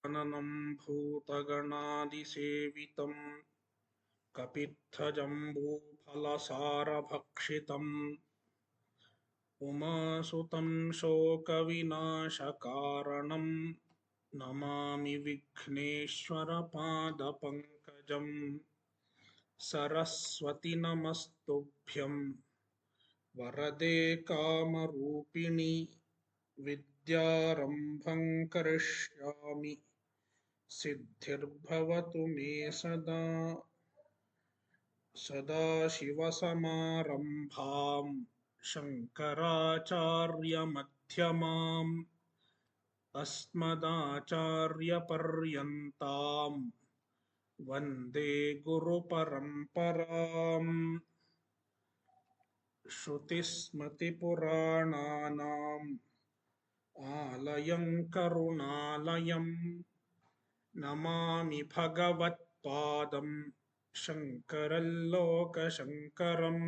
गजाननं भूतगणादिसेवितं कपित्थजम्बूफलसारभक्षितम् उमासुतं शोकविनाशकारणं नमामि विघ्नेश्वरपादपङ्कजम् सरस्वति नमस्तुभ्यं वरदे कामरूपिणि विद्यारम्भं करिष्यामि सिद्धिर्भवतु मे सदा सदाशिवसमारम्भां शङ्कराचार्यमध्यमाम् अस्मदाचार्यपर्यन्तां वन्दे गुरुपरम्पराम् श्रुतिस्मृतिपुराणानाम् आलयं करुणालयं नमामि भगवत्पादं शङ्करं लोकशङ्करम्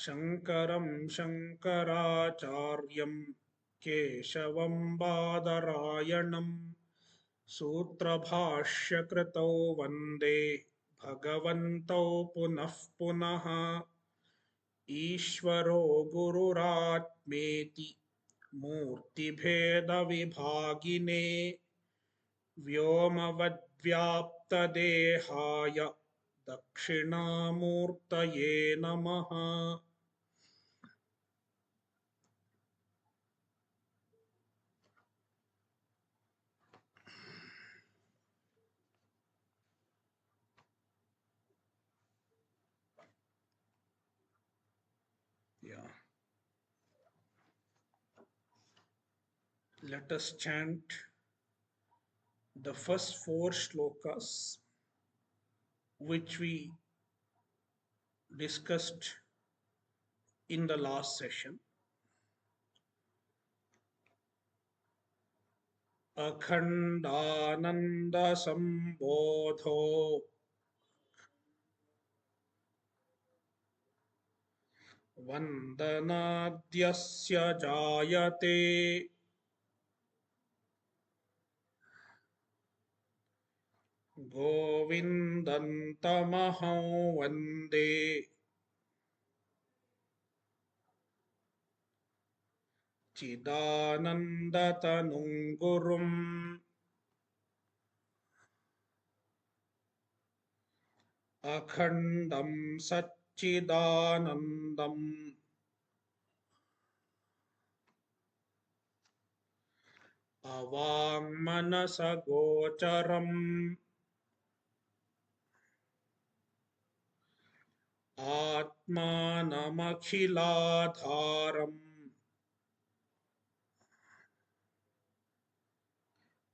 शङ्करं शङ्कराचार्यं केशवं बादरायणं सूत्रभाष्यकृतौ वन्दे भगवन्तौ पुनः पुनः ईश्वरो गुरुरात्मेति मूर्तिभेदविभागिने व्योमवद्व्याप्तदेहाय दक्षिणामूर्तये नमः। Yeah. Let us chant the first four shlokas which we discussed in the last session. Akhandananda sambodho vandanadyasya jayate govindantamaho vande chidanandatanum gurum akhandam satchidanandam avangmanasagocharam atmanamakhilādhāram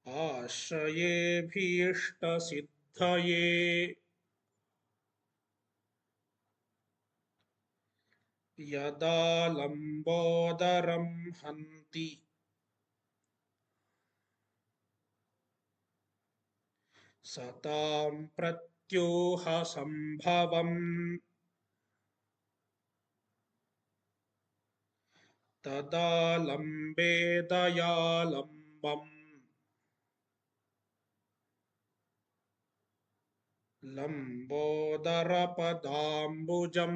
āśrayebhīṣṭasiddhaye yada lambodaram hanti satam pratyuha sambhavam tada lambedayalambam lambodarapadambujam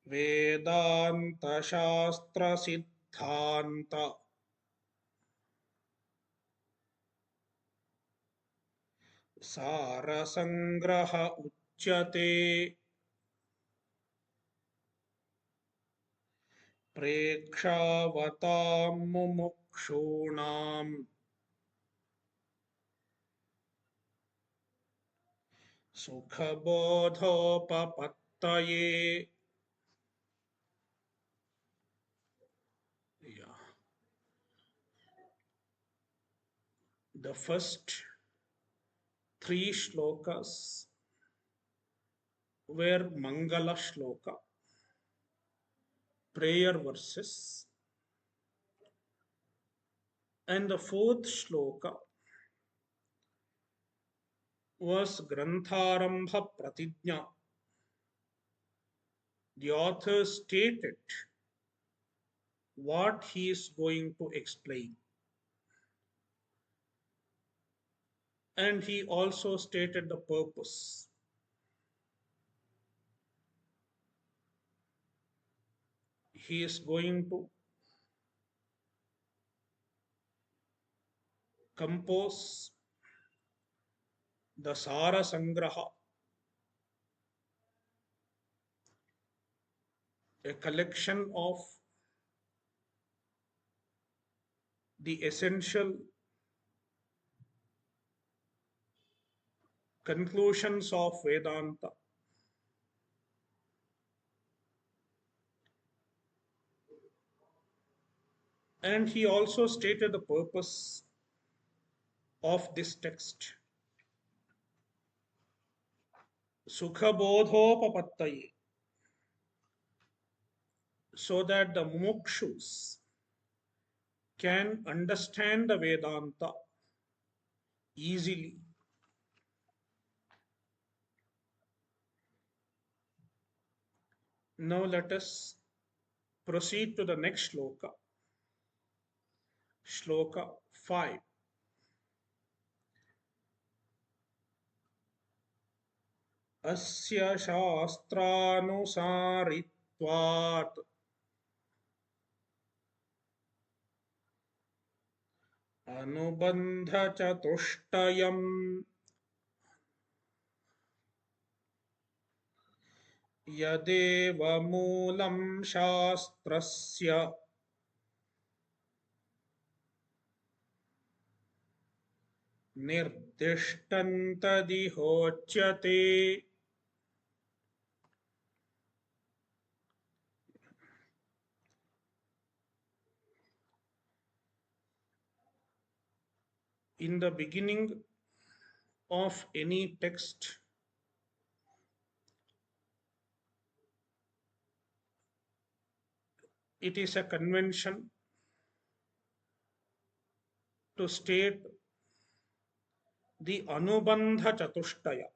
vedanta shastra siddhanta Sara-Sangraha uchyate prekshavatam mumukshunam sukhabodhopapattaye. Yeah. The first three shlokas were Mangala shloka, prayer verses, and the fourth shloka was Grantharambha Pratijna. The author stated what he is going to explain. And he also stated the purpose. He is going to compose the Sara-Sangraha, a collection of the essential conclusions of Vedanta. And he also stated the purpose of this text. Sukhabodhopapattaye, so that the mumukshus can understand the Vedanta easily. Now let us proceed to the next shloka, shloka 5. Asya shastranusaritvat anubandha chatushtayam yadeva moolam shastrasya nirdishtantadihochyate. In the beginning of any text, it is a convention to state the anubandha chatushtaya.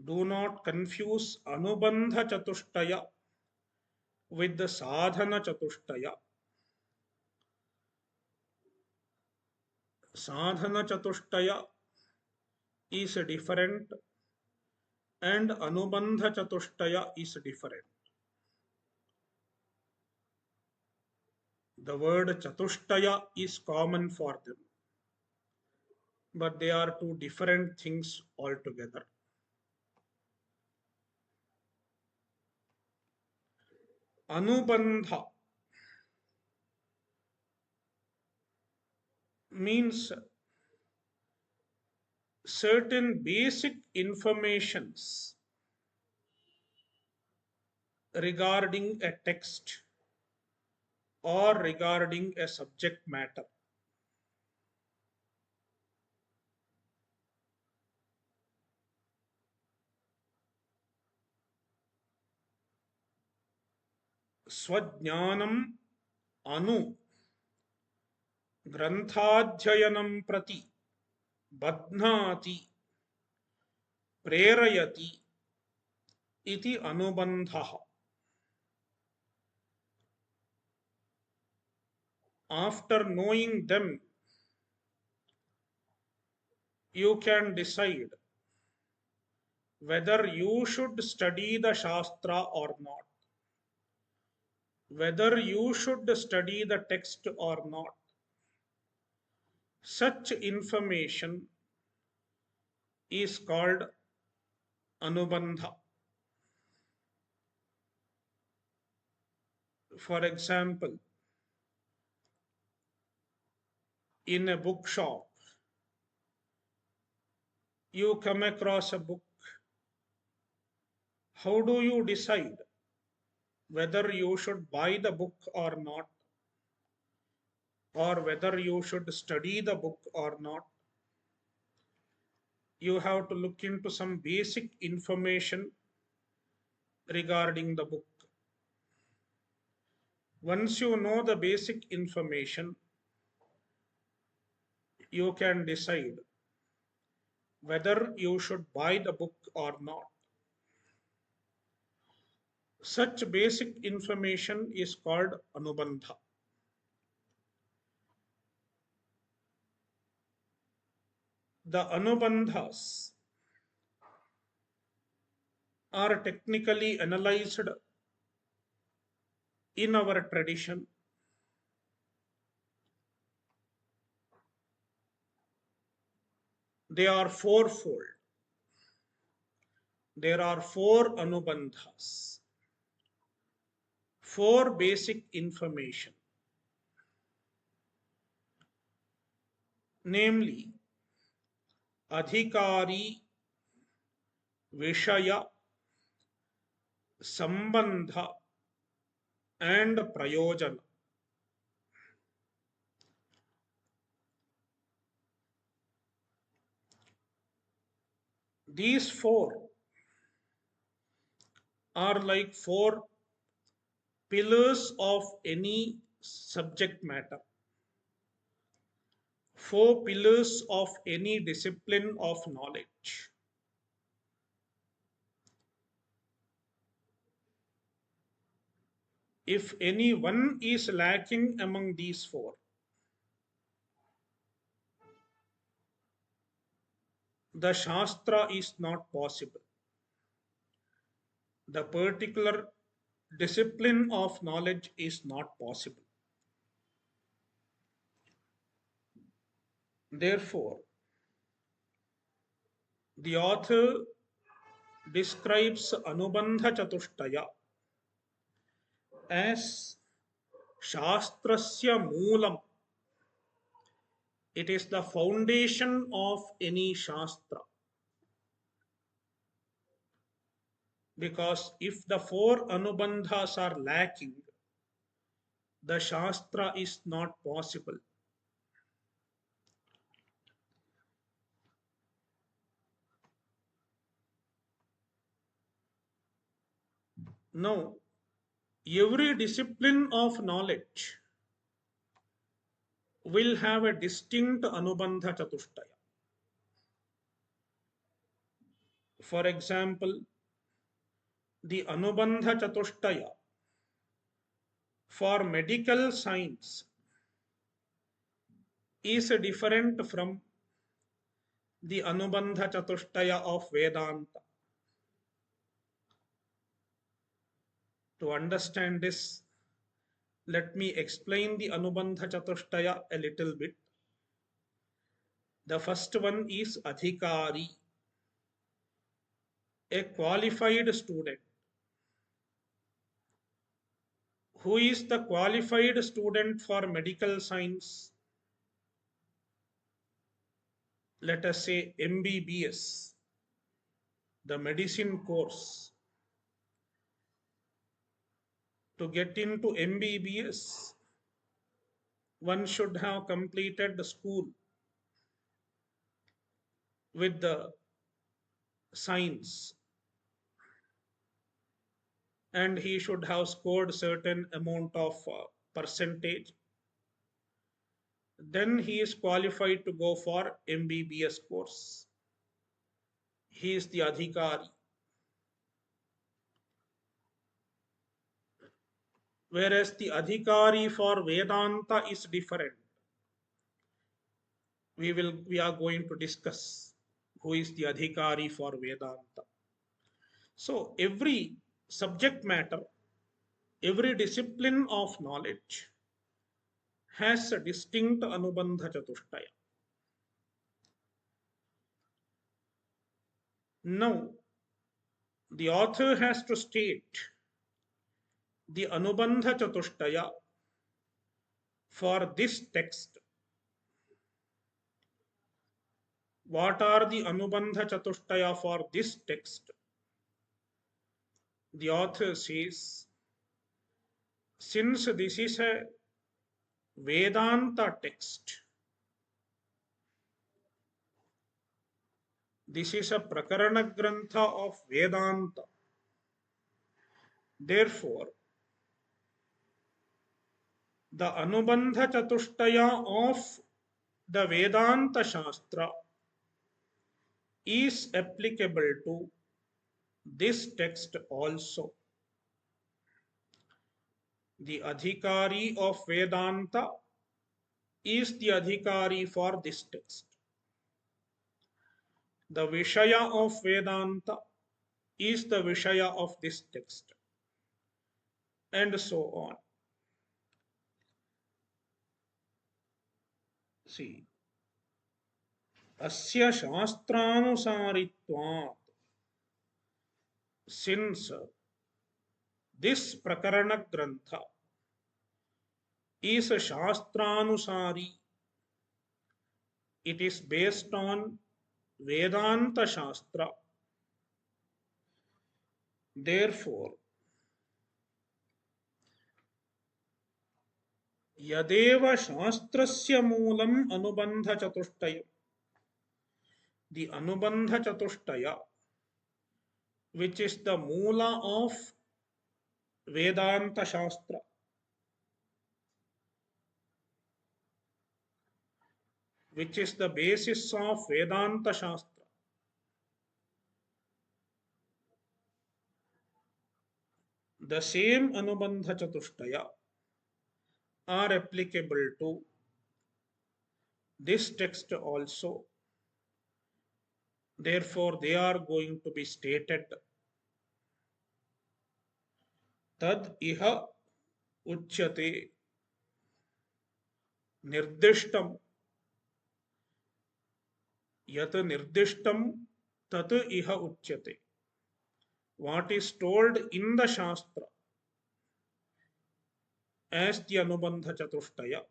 Do not confuse anubandha chatushtaya with the sadhana chatushtaya. Sadhana chatushtaya is different and anubandha chatushtaya is different. The word chatushtaya is common for them, but they are two different things altogether. Anubandha means certain basic informations regarding a text or regarding a subject matter. Swajnanam anu granthaadhyayanam prati badhnati prerayati iti anubandha. After knowing them, you can decide whether you should study the Shastra or not, whether you should study the text or not. Such information is called anubandha. For example, in a bookshop, you come across a book. How do you decide whether you should buy the book or not, or whether you should study the book or not? You have to look into some basic information regarding the book. Once you know the basic information, you can decide whether you should buy the book or not. Such basic information is called anubandha. The anubandhas are technically analyzed in our tradition. They are fourfold. There are four anubandhas, four basic information, namely adhikari, Vishaya, sambandha, and prayojanam. These four are like four pillars of any subject matter, four pillars of any discipline of knowledge. If any one is lacking among these four, the Shastra is not possible. The particular discipline of knowledge is not possible. Therefore, the author describes Anubandha Chatushtaya as Shastrasya Moolam. It is the foundation of any Shastra. Because if the four Anubandhas are lacking, the Shastra is not possible. Now, every discipline of knowledge will have a distinct Anubandha Chatushtaya. For example, the Anubandha Chatushtaya for medical science is different from the Anubandha Chatushtaya of Vedanta. To understand this, let me explain the Anubandha Chatushtaya a little bit. The first one is adhikari, a qualified student. Who is the qualified student for medical science? Let us say MBBS, the medicine course. To get into MBBS, one should have completed the school with the science, and he should have scored certain amount of percentage. Then he is qualified to go for MBBS course. He is the adhikari. Whereas the adhikari for Vedanta is different. We are going to discuss who is the adhikari for Vedanta. So every subject matter, every discipline of knowledge has a distinct Anubandha Chatushtaya. Now, the author has to state the Anubandha Chatushtaya for this text. What are the Anubandha Chatushtaya for this text? The author says, since this is a Vedanta text, this is a Prakarana Grantha of Vedanta. Therefore, the Anubandha Chatushtaya of the Vedanta Shastra is applicable to this text also. The adhikari of Vedanta is the adhikari for this text. The Vishaya of Vedanta is the Vishaya of this text, and so on. See, asya shastranusaritvat, since this prakarana grantha is a shastranusari, it is based on Vedanta Shastra. Therefore, yadeva shastrasya moolam anubandha chatushtayam. The anubandha chatushtaya, which is the moola of Vedanta Shastra, which is the basis of Vedanta Shastra, the same anubandha chatushtaya are applicable to this text also. Therefore, they are going to be stated. Tad iha uchyate nirdishtam, yat nirdishtam tat iha uchyate. What is told in the Shastra as the anubandha chatushtaya,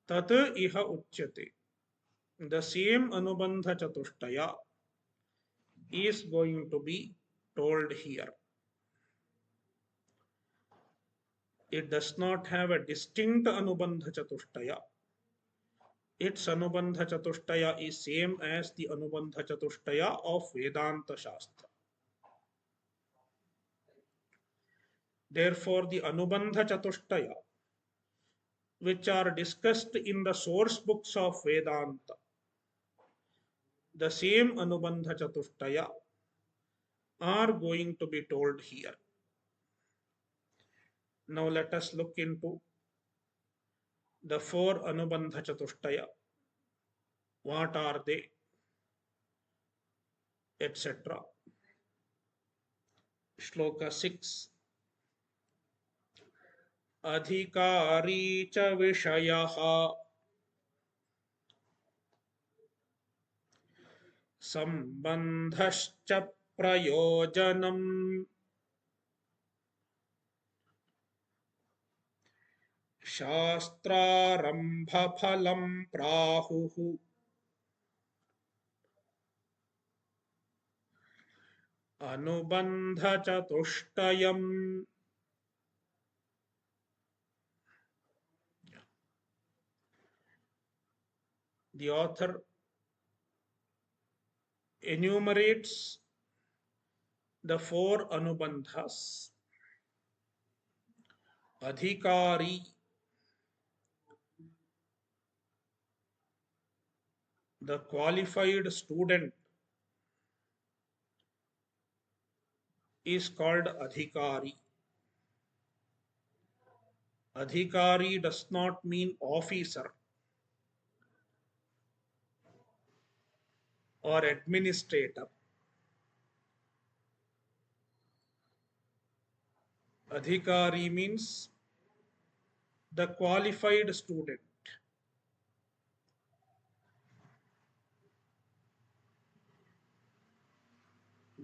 tat iha uchyate. The same anubandha chatushtaya is going to be told here. It does not have a distinct anubandha chatushtaya. Its anubandha chatushtaya is same as the anubandha chatushtaya of Vedanta Shastra. Therefore, the anubandha chatushtaya, which are discussed in the source books of Vedanta, the same anubandha chatushtaya are going to be told here. Now let us look into the four anubandha chatushtaya. What are they, etc. Shloka 6. Adhikari cha vishayaha sambandhascha prayojanam shastrarambha phalam prahuhu anubandha chatushtayam. The author enumerates the four anubandhas. Adhikari, the qualified student, is called adhikari. Adhikari does not mean officer or administrator. Adhikari means the qualified student.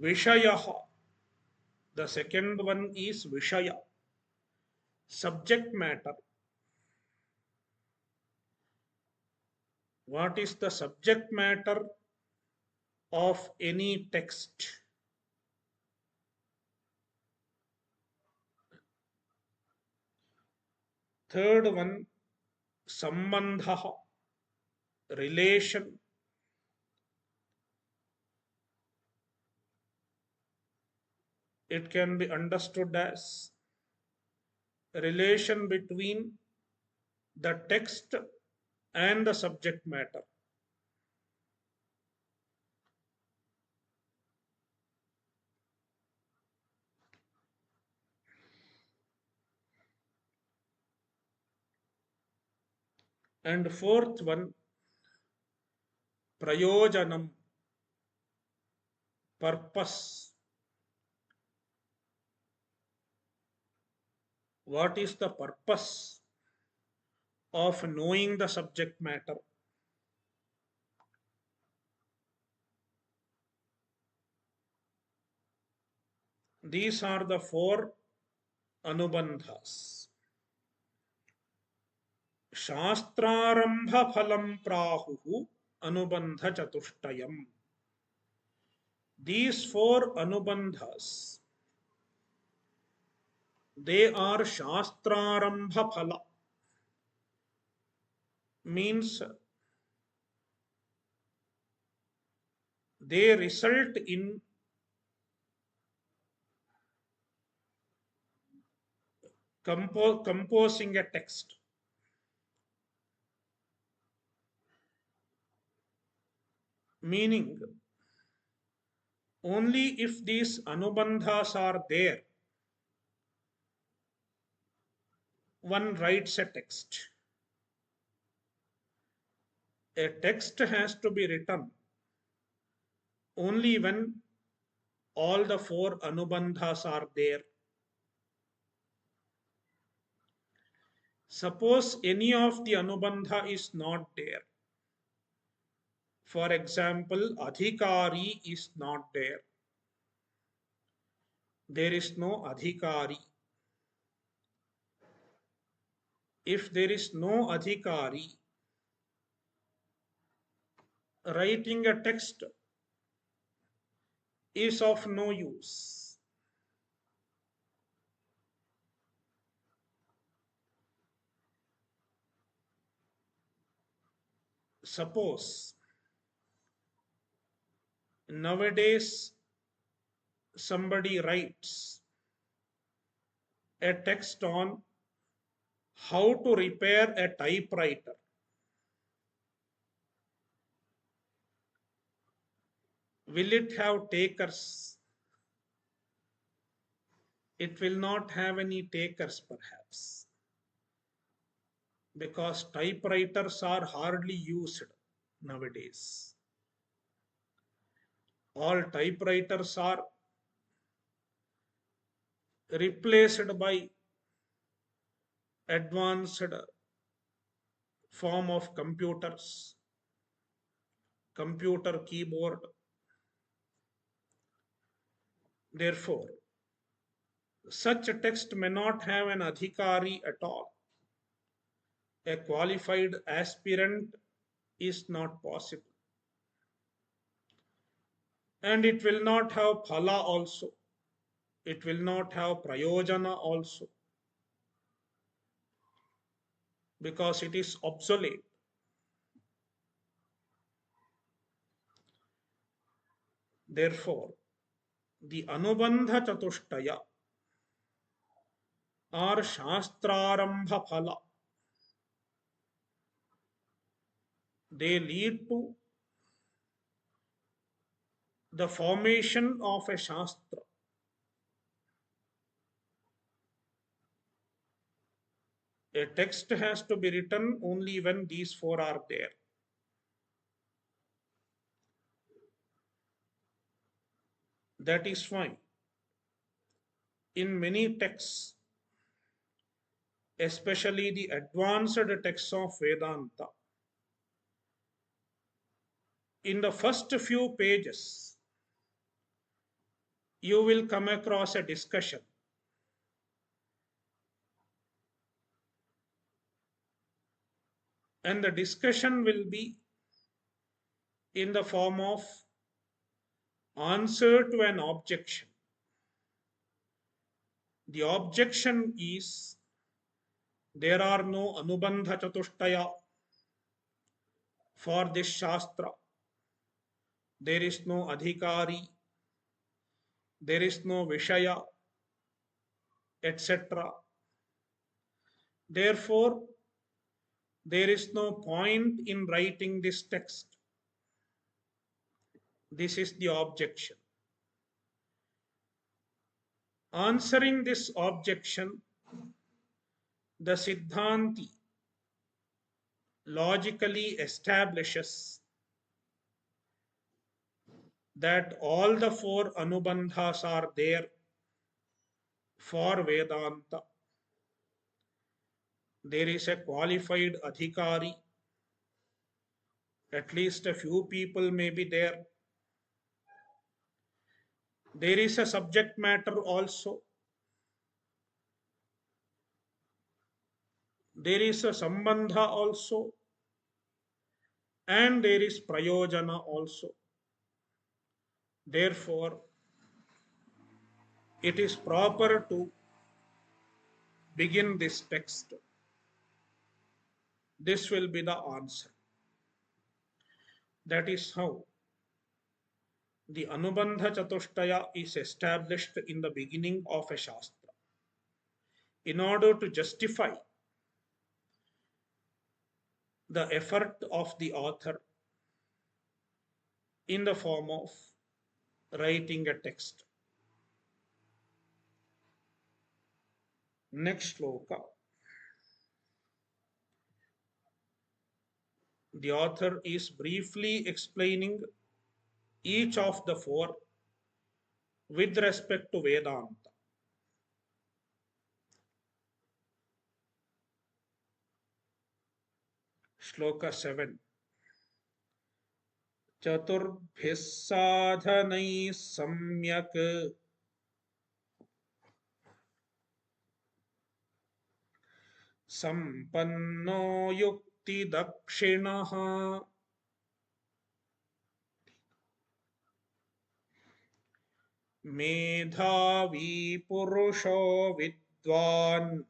Vishaya, the second one is Vishaya, subject matter. What is the subject matter of any text? Third one, sambandha, relation. It can be understood as relation between the text and the subject matter. And fourth one, prayojanam, purpose. What is the purpose of knowing the subject matter? These are the four anubandhas. Shastrarambha phalam prahuhu anubandha chatushtayam. These four anubandhas, they are shastrarambha phala, means they result in composing a text. Meaning, only if these anubandhas are there, one writes a text. A text has to be written only when all the four anubandhas are there. Suppose any of the anubandha is not there. For example, adhikari is not there. There is no adhikari. If there is no adhikari, writing a text is of no use. Suppose nowadays somebody writes a text on how to repair a typewriter. Will it have takers? It will not have any takers, perhaps, because typewriters are hardly used nowadays. All typewriters are replaced by advanced form of computers, computer keyboard. Therefore, such a text may not have an adhikari at all. A qualified aspirant is not possible. And it will not have phala also. It will not have prayojana also, because it is obsolete. Therefore, the anubandha chatushtaya or shastrarambha phala, they lead to the formation of a shastra. A text has to be written only when these four are there. That is why in many texts, especially the advanced texts of Vedanta, in the first few pages, you will come across a discussion. And the discussion will be in the form of answer to an objection. The objection is there are no anubandha chatushtaya for this shastra. There is no adhikari. There is no Vishaya, etc. Therefore, there is no point in writing this text. This is the objection. Answering this objection, the Siddhanti logically establishes that all the four anubandhas are there for Vedanta. There is a qualified adhikari, at least a few people may be there. There is a subject matter also. There is a sambandha also. And there is prayojana also. Therefore, it is proper to begin this text. This will be the answer. That is how the anubandha chatushtaya is established in the beginning of a shastra in order to justify the effort of the author in the form of writing a text. Next sloka. The author is briefly explaining each of the four with respect to Vedanta. Shloka 7. चतुर्भिः साधनैः सम्यक् सम्पन्नो युक्तिदक्षिणः मेधावी पुरुषो विद्वान्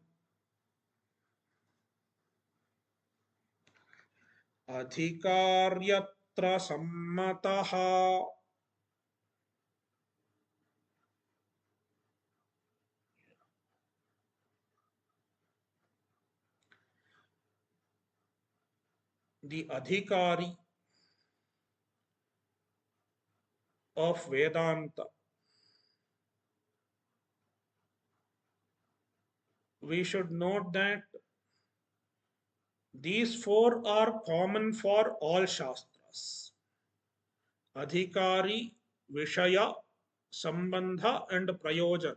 अधिकार्यत्र सम्मतः. The adhikari of Vedanta, we should note that these four are common for all shastras: adhikari, Vishaya, sambandha, and prayojanam.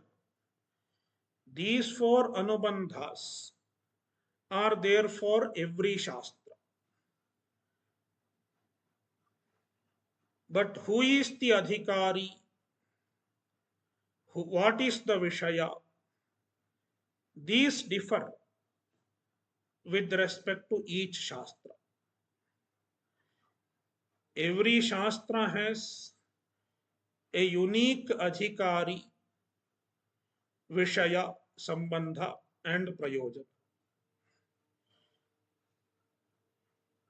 These four anubandhas are there for every shastra. But who is the adhikari? What is the Vishaya? These differ with respect to each shastra. Every shastra has a unique adhikari, Vishaya, sambandha, and prayojan.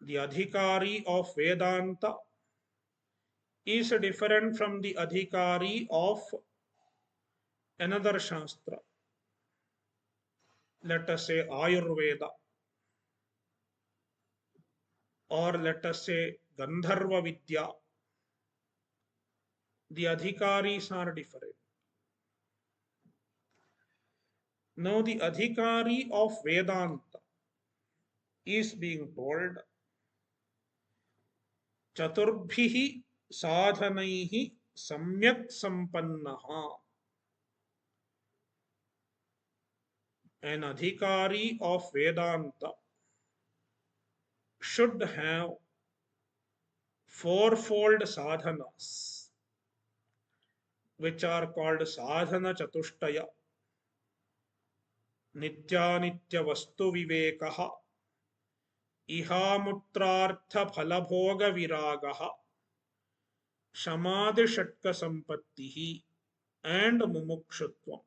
The adhikari of Vedanta is different from the adhikari of another shastra. Let us say Ayurveda, or let us say Gandharva Vidya. The adhikaris are different. Now the adhikari of Vedanta is being told Chaturbhihi sadhanaihi samyak sampannaha. An adhikari of Vedanta should have fourfold sadhanas, which are called sadhana chatushtaya: nityanitya vastu vivekaha, ihamutrartha phalabhoga viragaha, samadhi shatka sampattihi, and mumukshutvam,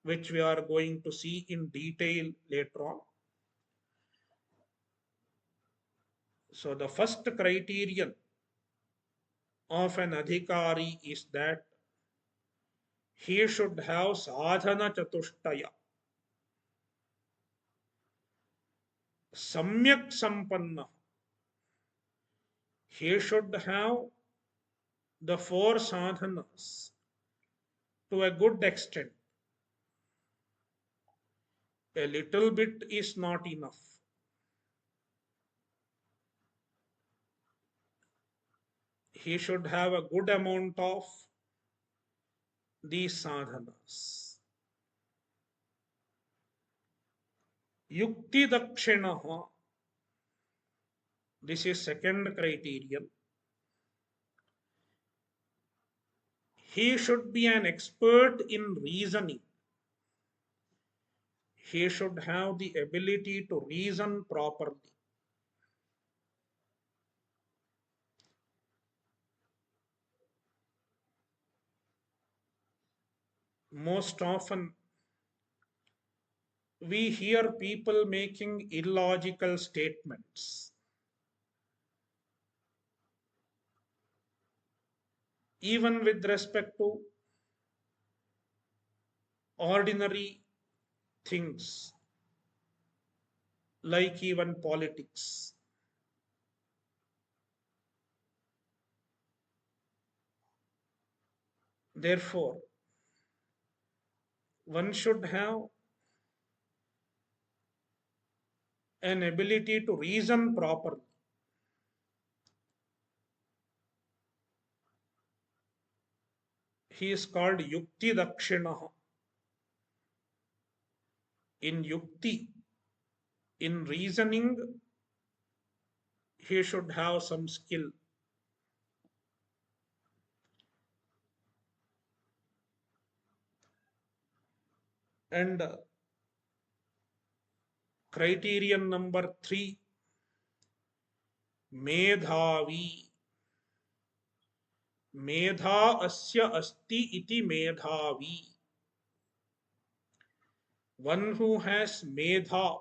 which we are going to see in detail later on. So the first criterion of an adhikari is that he should have sadhana chatushtaya, samyak sampanna. He should have the four sadhanas to a good extent. A little bit is not enough. he should have a good amount of these sadhanas. Yukti dakshinaha, this is second criterion. He should be an expert in reasoning. He should have the ability to reason properly. Most often, we hear people making illogical statements, even with respect to ordinary things like even politics. Therefore, one should have an ability to reason properly. He is called Yukti Dakshinaha. In Yukti, in reasoning, he should have some skill. And criterion number 3, Medhavi. Medha asya asti iti medhavi. One who has medha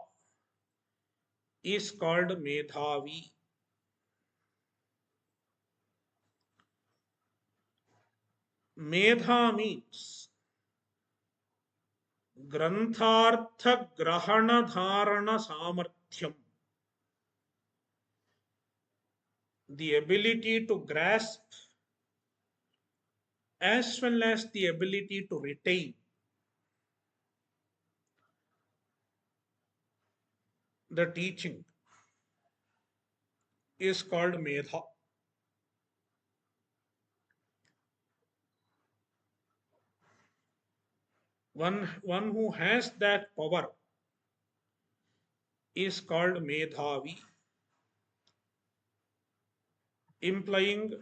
is called medhavi. Medha means granthartha grahana dharana samarthyam. The ability to grasp as well as the ability to retain the teaching is called medha. One who has that power is called medhavi, implying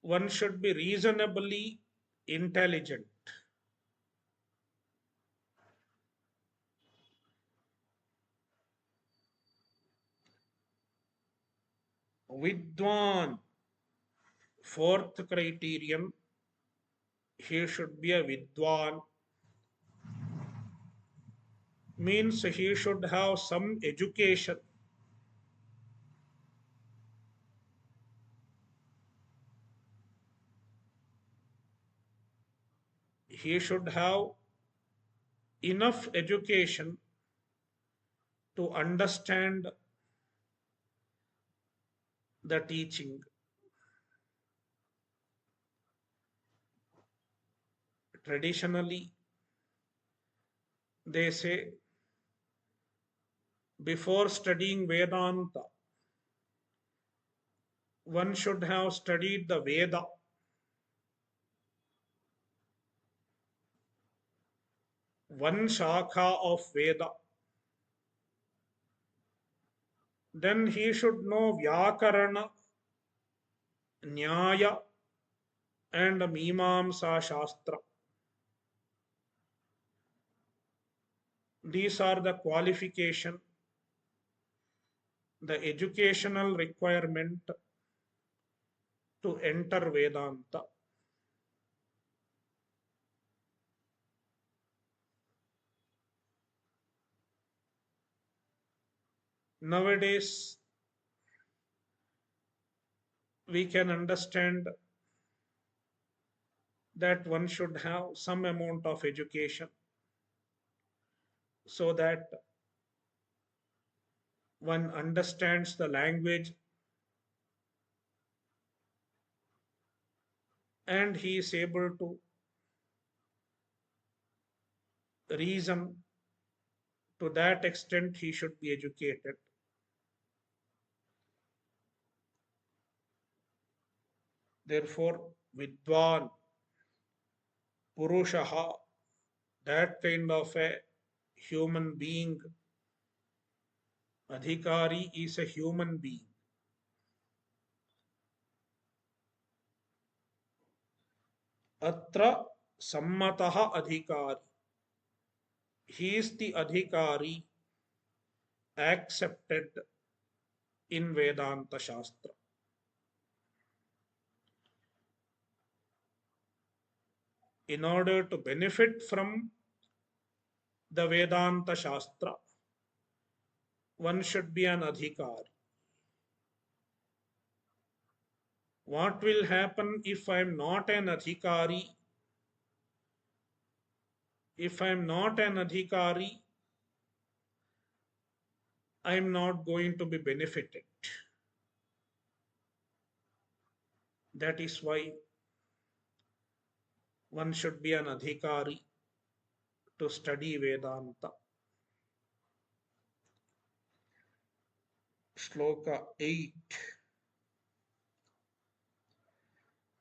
one should be reasonably intelligent. Vidwan, fourth criterion, he should be a vidwan, means he should have some education. He should have enough education to understand the teaching. Traditionally, they say before studying Vedanta, one should have studied the Veda, one shakha of Veda. Then he should know Vyakarana, Nyaya, and Mimamsa Shastra. These are the qualification, the educational requirement to enter Vedanta. Nowadays, we can understand that one should have some amount of education so that one understands the language and he is able to reason. To that extent, he should be educated. Therefore, Vidwan, Purushaha, that kind of a human being, adhikari is a human being. Atra sammataha adhikari. He is the adhikari accepted in Vedanta Shastra. In order to benefit from the Vedanta Shastra, one should be an adhikari. What will happen if I am not an adhikari? If I am not an adhikari, I am not going to be benefited. That is why one should be an adhikari to study Vedanta. Shloka 8.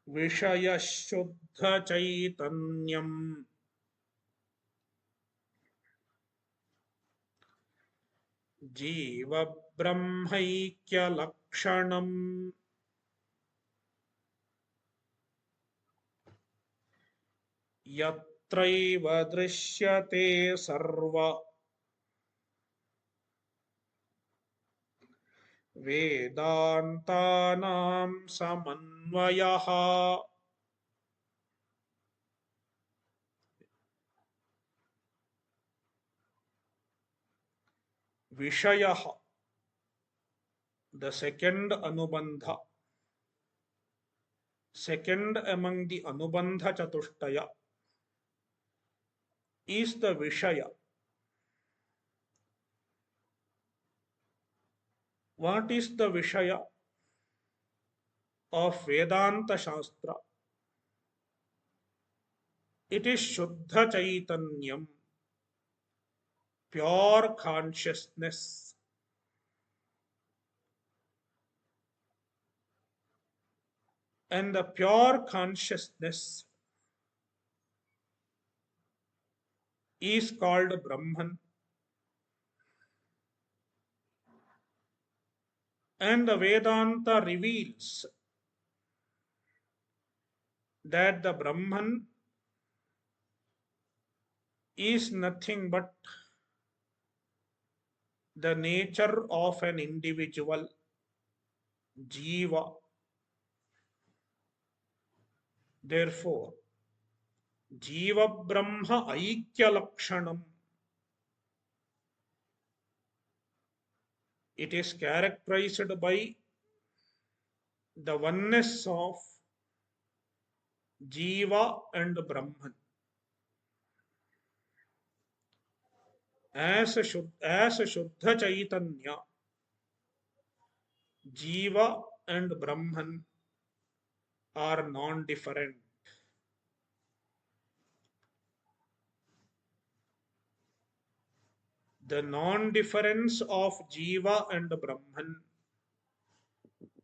Vishaya Shuddha Chaitanyam Jiva Brahmaikya Lakshanam Yatraiva Drishyate Sarva Vedantanam Samanvayaha. Vishaya, the second anubandha, second among the anubandha chatushtaya, is the Vishaya. What is the Vishaya of Vedanta Shastra? It is Shuddha Chaitanyam, pure consciousness. And the pure consciousness is called Brahman. And the Vedanta reveals that the Brahman is nothing but the nature of an individual, Jiva. Therefore, Jiva Brahma Aikya Lakshanam. It is characterized by the oneness of Jiva and Brahman. As a Shuddha Chaitanya, Jiva and Brahman are non-different. The non-difference of Jiva and Brahman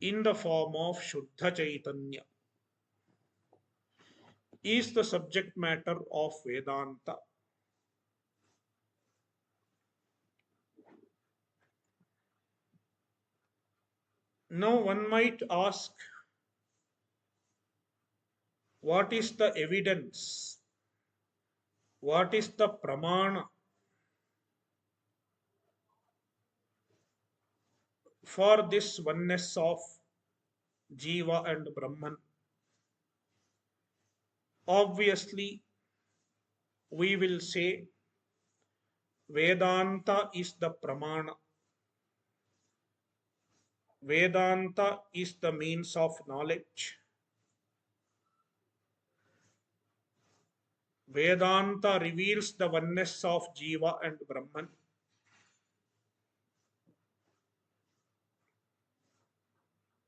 in the form of Shuddha Chaitanya is the subject matter of Vedanta. Now one might ask, what is the evidence? What is the pramana for this oneness of Jiva and Brahman? Obviously, we will say Vedanta is the pramana. Vedanta is the means of knowledge. Vedanta reveals the oneness of Jiva and Brahman.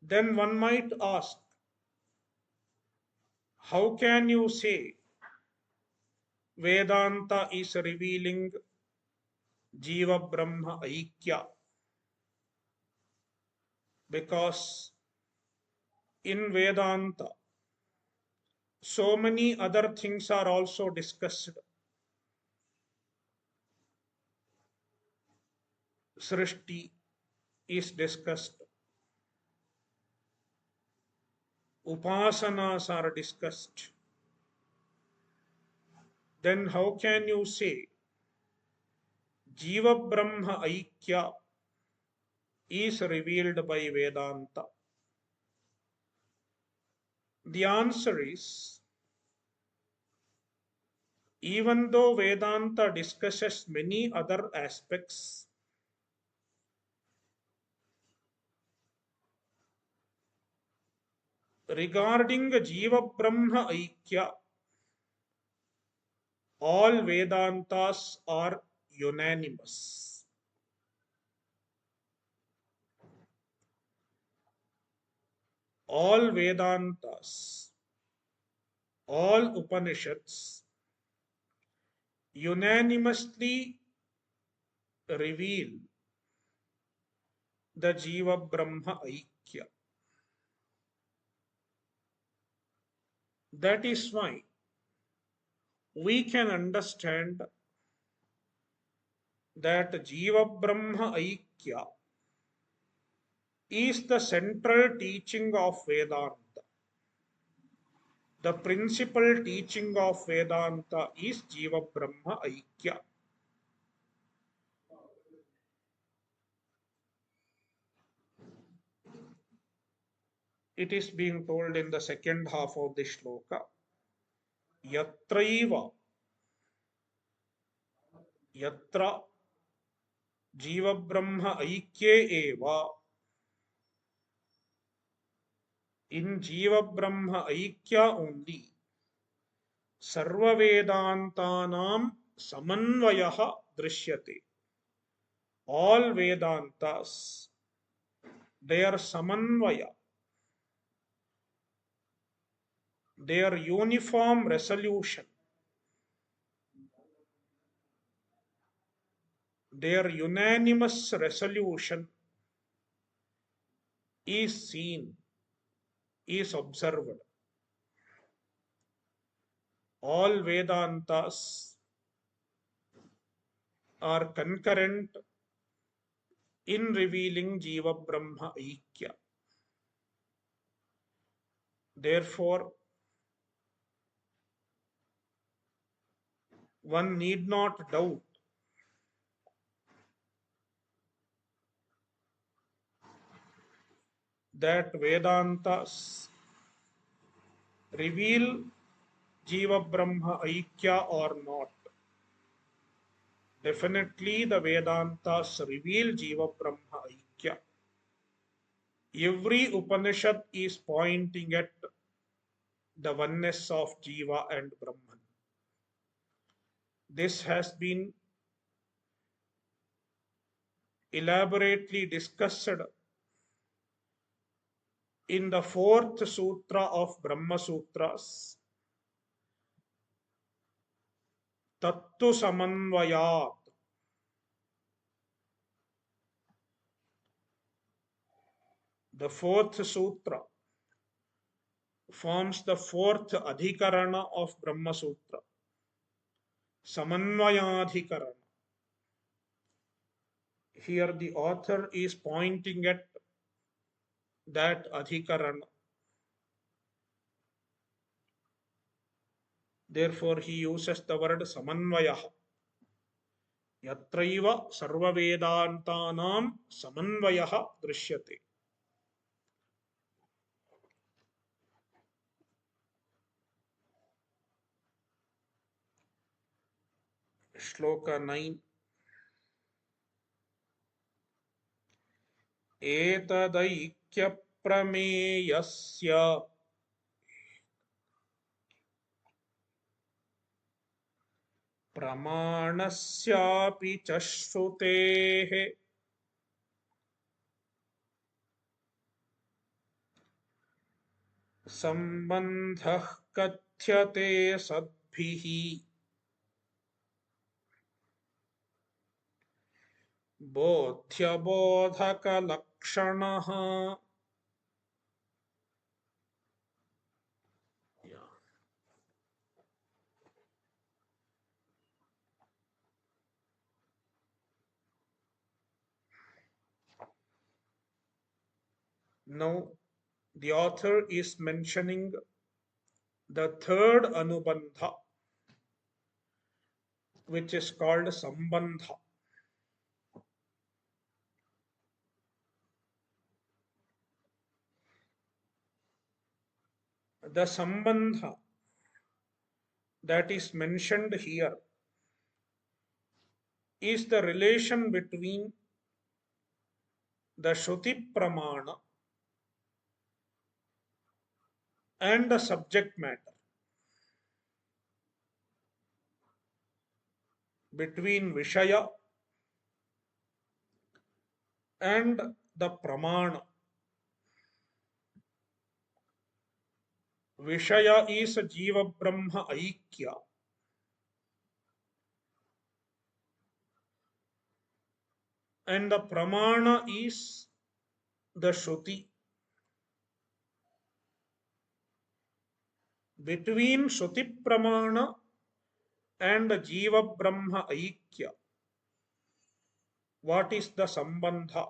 Then one might ask, how can you say Vedanta is revealing Jiva Brahma Aikya? Because in Vedanta, So many other things are also discussed. Srishti is discussed. Upasanas are discussed. Then how can you say Jiva Brahma Aikya is revealed by Vedanta? The answer is, even though Vedanta discusses many other aspects, regarding Jiva Brahma Aikya, all Vedantas are unanimous. All Vedantas, all Upanishads unanimously reveal the Jiva Brahma Aikya. That is why we can understand that Jiva Brahma Aikya is the central teaching of Vedanta. The principal teaching of Vedanta is Jiva Brahma Aikya. It is being told in the second half of the shloka. Yatraiva, yatra Jiva Brahma Aikye eva. In Jiva Brahma Aikya only, Sarva-Vedantanam samanvayaha drishyate. All Vedantas, their samanvaya, their uniform resolution, their unanimous resolution is seen, is observed. All Vedantas are concurrent in revealing Jiva Brahma Aikya. Therefore, one need not doubt that Vedantas reveal Jiva Brahma Aikya or not. Definitely the Vedantas reveal Jiva Brahma Aikya. Every Upanishad is pointing at the oneness of Jiva and Brahman. This has been elaborately discussed in the fourth sutra of Brahma Sutras, Tattu Samanvayat. The fourth sutra forms the fourth adhikarana of Brahma Sutra, Samanvayadhikarana. Here the author is pointing at that adhikarana. Therefore, he uses the word samanvayah. Yatraiva sarva-vedantanam samanvayah drishyate. Shloka 9. Etadaikyaprameyasya pramanasyapi cha shrutehe sambandha kathyate sadbhihi bodhyaboधकलक्षणः. Now, the author is mentioning the third anubandha, which is called sambandha. The sambandha that is mentioned here is the relation between the Shruti pramana and the subject matter, between Vishaya and the pramana. Vishaya is Jiva Brahma Aikya, and the pramana is the Shruti. Between Shruti pramana and Jiva Brahma Aikya, what is the sambandha?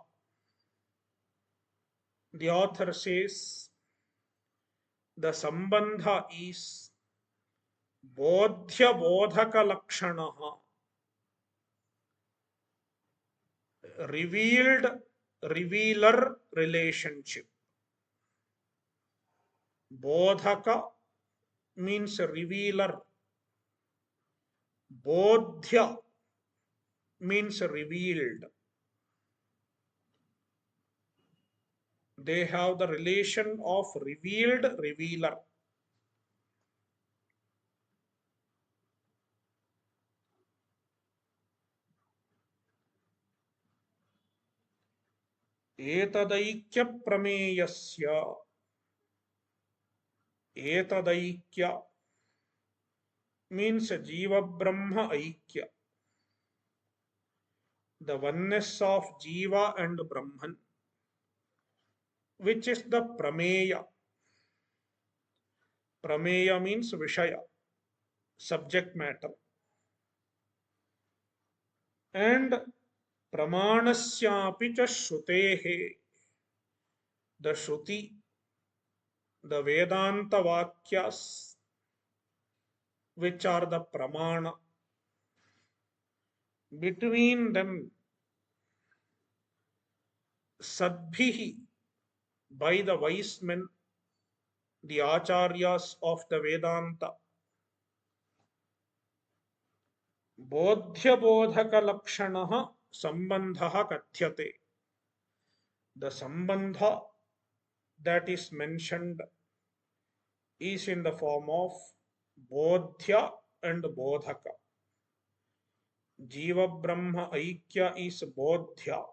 The author says the sambandha is bodhya bodhaka lakshanaha, revealed revealer relationship. Bodhaka means revealer. Bodhya means revealed. They have the relation of revealed revealer. Etadaikya prameyasya. Etadaikya means Jiva Brahma Aikya. The oneness of Jiva and Brahman, which is the prameya. Prameya means Vishaya, subject matter. And pramanasyapi cha shrutehe, the Shruti, the Vedanta Vakyas, which are the pramana. Between them, sadbhihi, by the wise men, the acharyas of the Vedanta, bodhya bodhaka lakshanaha sambandha kathyate. The sambandha that is mentioned is in the form of bodhya and bodhaka. Jiva Brahma Aikya is bodhya.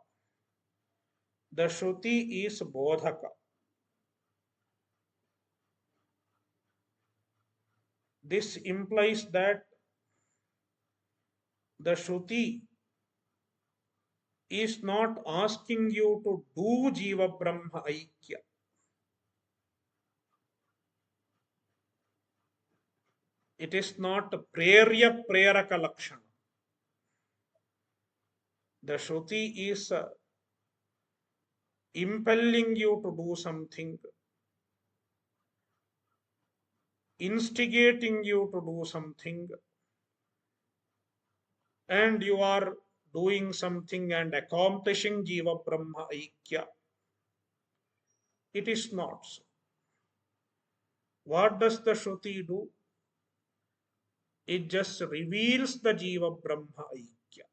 The Shruti is bodhaka. This implies that the Shruti is not asking you to do Jiva Brahma Aikya. It is not prerya preraka lakshana. The Shruti is impelling you to do something, instigating you to do something, and you are doing something and accomplishing Jiva Brahma Aikya. It is not so. What does the Shruti do? It just reveals the Jiva Brahma Aikya.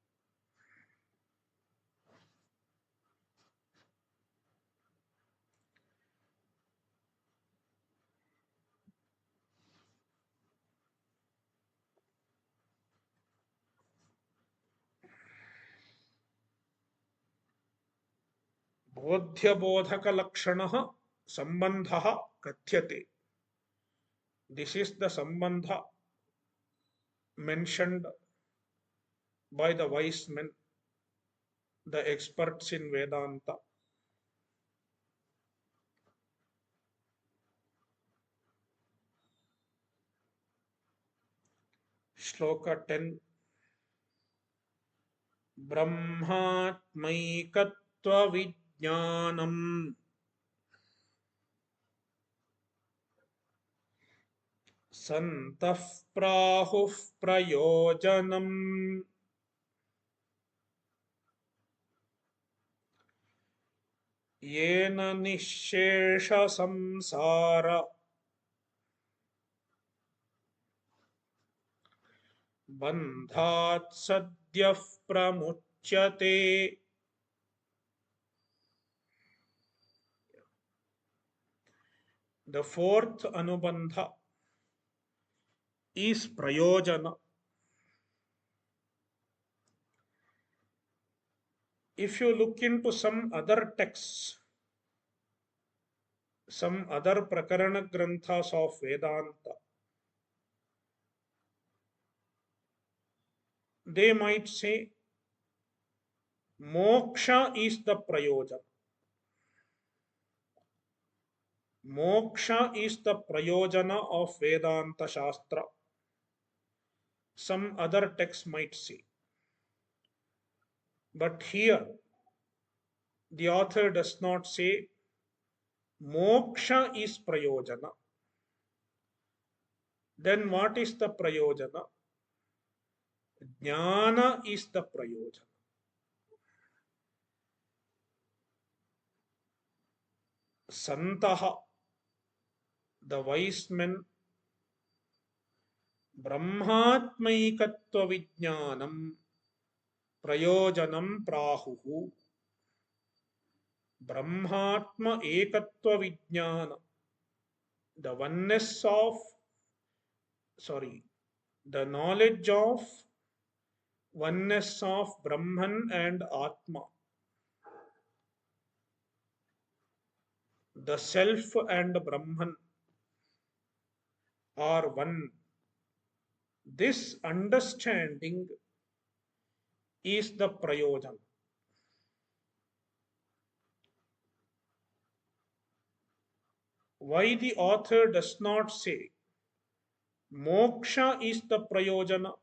Bodhya bodhaka lakshanaha sambandha kathyate. This is the sambandha mentioned by the wise men, the experts in Vedanta. Shloka 10. Brahmatmaikatva vijnanam Santah prahuh prayojanam yena nishesha samsara bandhat sadyah pramuchyate. The fourth anubandha is prayojana. If you look into some other texts, some other prakarana granthas of Vedanta, they might say moksha is the prayojana. Moksha is the prayojana of Vedanta Shastra. Some other texts might say. But here, the author does not say moksha is prayojana. Then what is the prayojana? Jnana is the prayojana. Santaha, the wise men, brahmatmaikatva vijnanam prayojanam prahuhu. Brahmatma ekatva vijnana, the oneness of, the knowledge of oneness of Brahman and Atma, the self and Brahman are one. This understanding is the prayojan. Why the author does not say moksha is the prayojana?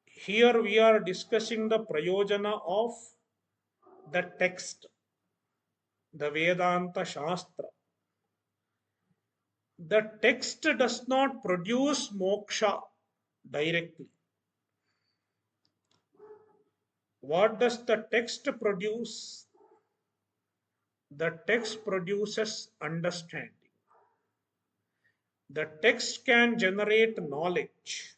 Here we are discussing the prayojana of the text, the Vedanta Shastra. The text does not produce moksha directly. What does the text produce? The text produces understanding. The text can generate knowledge.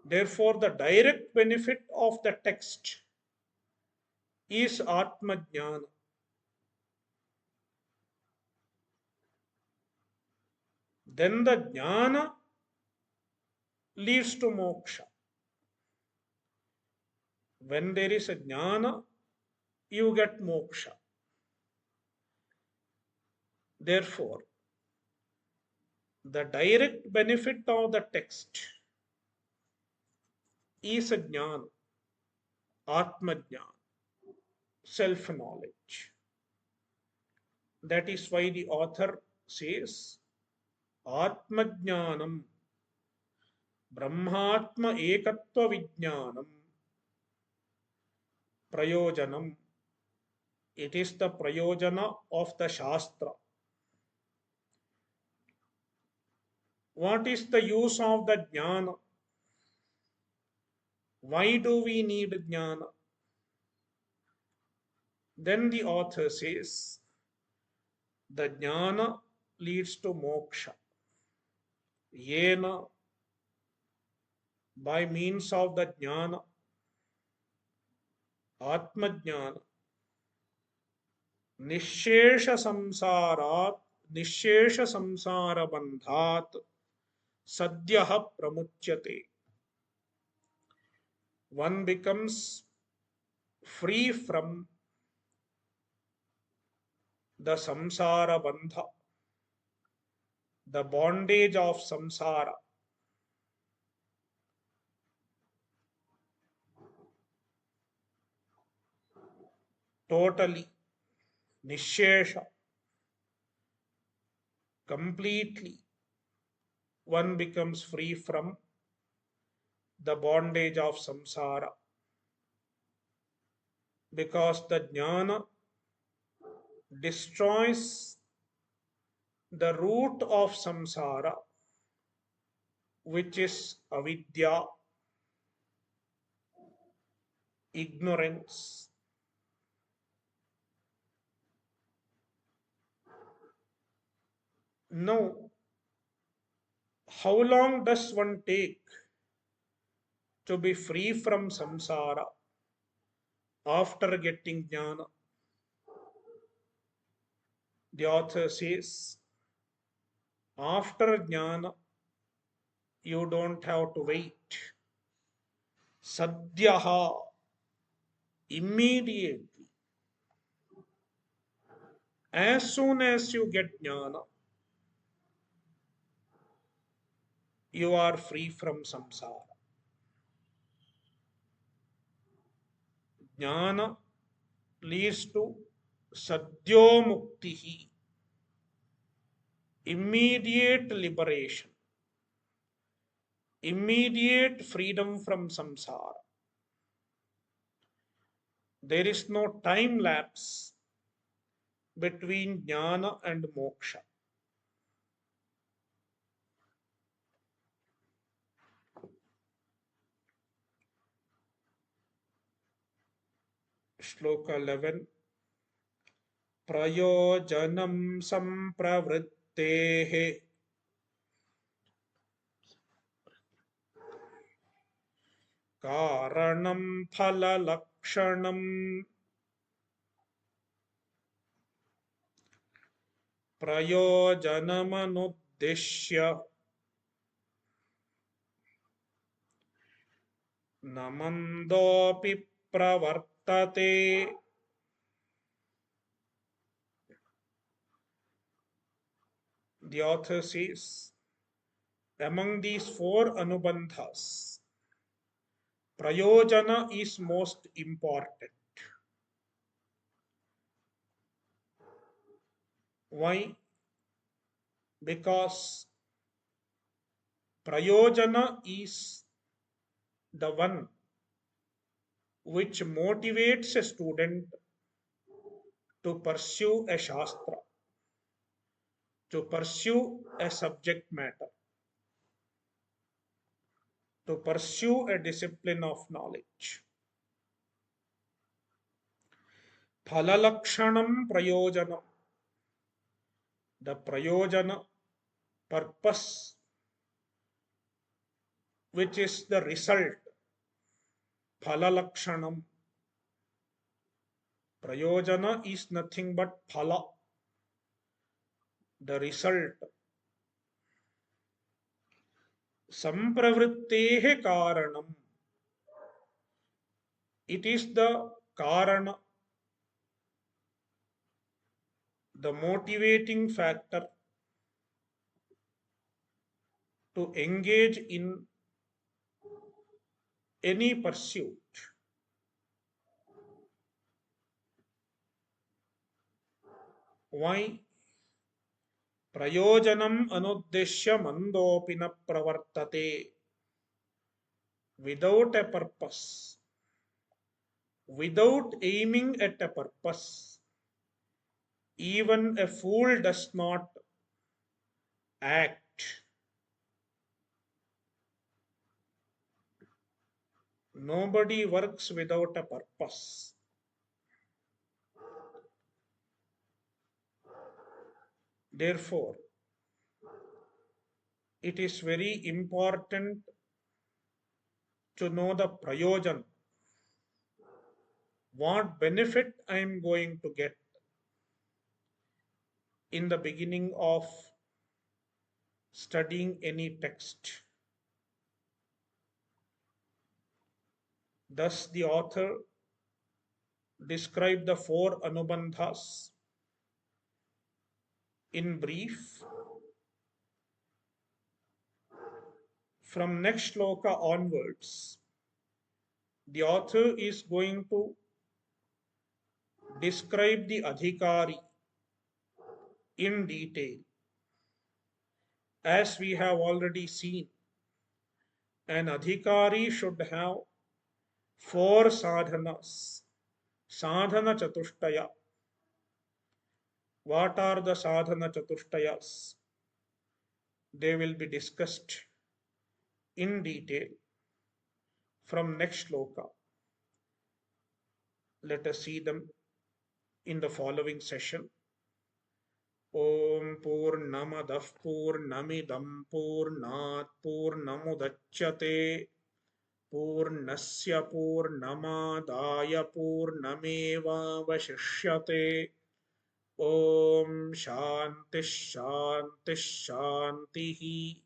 Therefore, the direct benefit of the text is Atma Jnana. Then the Jnana leads to moksha. When there is a Jnana, you get moksha. Therefore, the direct benefit of the text is a Jnana, Atma Jnana, self-knowledge. That is why the author says, Atma Jnanam, Brahmatma Ekatva Vijnanam, Prayojanam. It is the prayojana of the Shastra. What is the use of the Jnana? Why do we need Jnana? Then the author says, the Jnana leads to moksha. Yena, by means of the Jnana, Atma Jnana, Nishesha samsarat, Nishesha samsara bandhat, Sadyaha pramuchyate. One becomes free from the samsara bandha, the bondage of samsara. Totally, nishesha, completely, one becomes free from the bondage of samsara, because the jnana destroys the root of samsara, which is avidya, ignorance. Now, how long does one take to be free from samsara after getting jnana? The author says, after jnana, you don't have to wait. Sadhyaha, immediately. As soon as you get jnana, you are free from samsara. Jnana leads to sadhyomuktihi, immediate liberation, immediate freedom from samsara. There is no time lapse between jnana and moksha. Shloka 11. Prayojanam sampravrittehe karanam phala lakshanam prayojanamanuddeshya namandopi pravartate. The author says, among these four anubandhas, prayojana is most important. Why? Because prayojana is the one which motivates a student to pursue a shastra, to pursue a subject matter, to pursue a discipline of knowledge. Phalalakshanam prayojanam, the prayojana, purpose, which is the result. Phalalakshanam. Prayojana is nothing but phala, the result. Sampravrittehe karanam. It is the karana, the motivating factor to engage in any pursuit. Why? Prayojanam anuddeshya mandopi na pravartate. Without a purpose, without aiming at a purpose, even a fool does not act. Nobody works without a purpose. Therefore, it is very important to know the prayojan, what benefit I am going to get in the beginning of studying any text. Thus, the author described the four anubandhas in brief. From next shloka onwards, the author is going to describe the adhikari in detail. As we have already seen, an adhikari should have four sadhanas, sadhana chatushtaya. What are the sadhana chatushtayas? They will be discussed in detail from next shloka. Let us see them in the following session. Om Purnamadah Purnamidam Purnat Purnamudachyate Purnasya Purnamadaya Purnamevavashishyate. Om Shanti Shanti Shanti.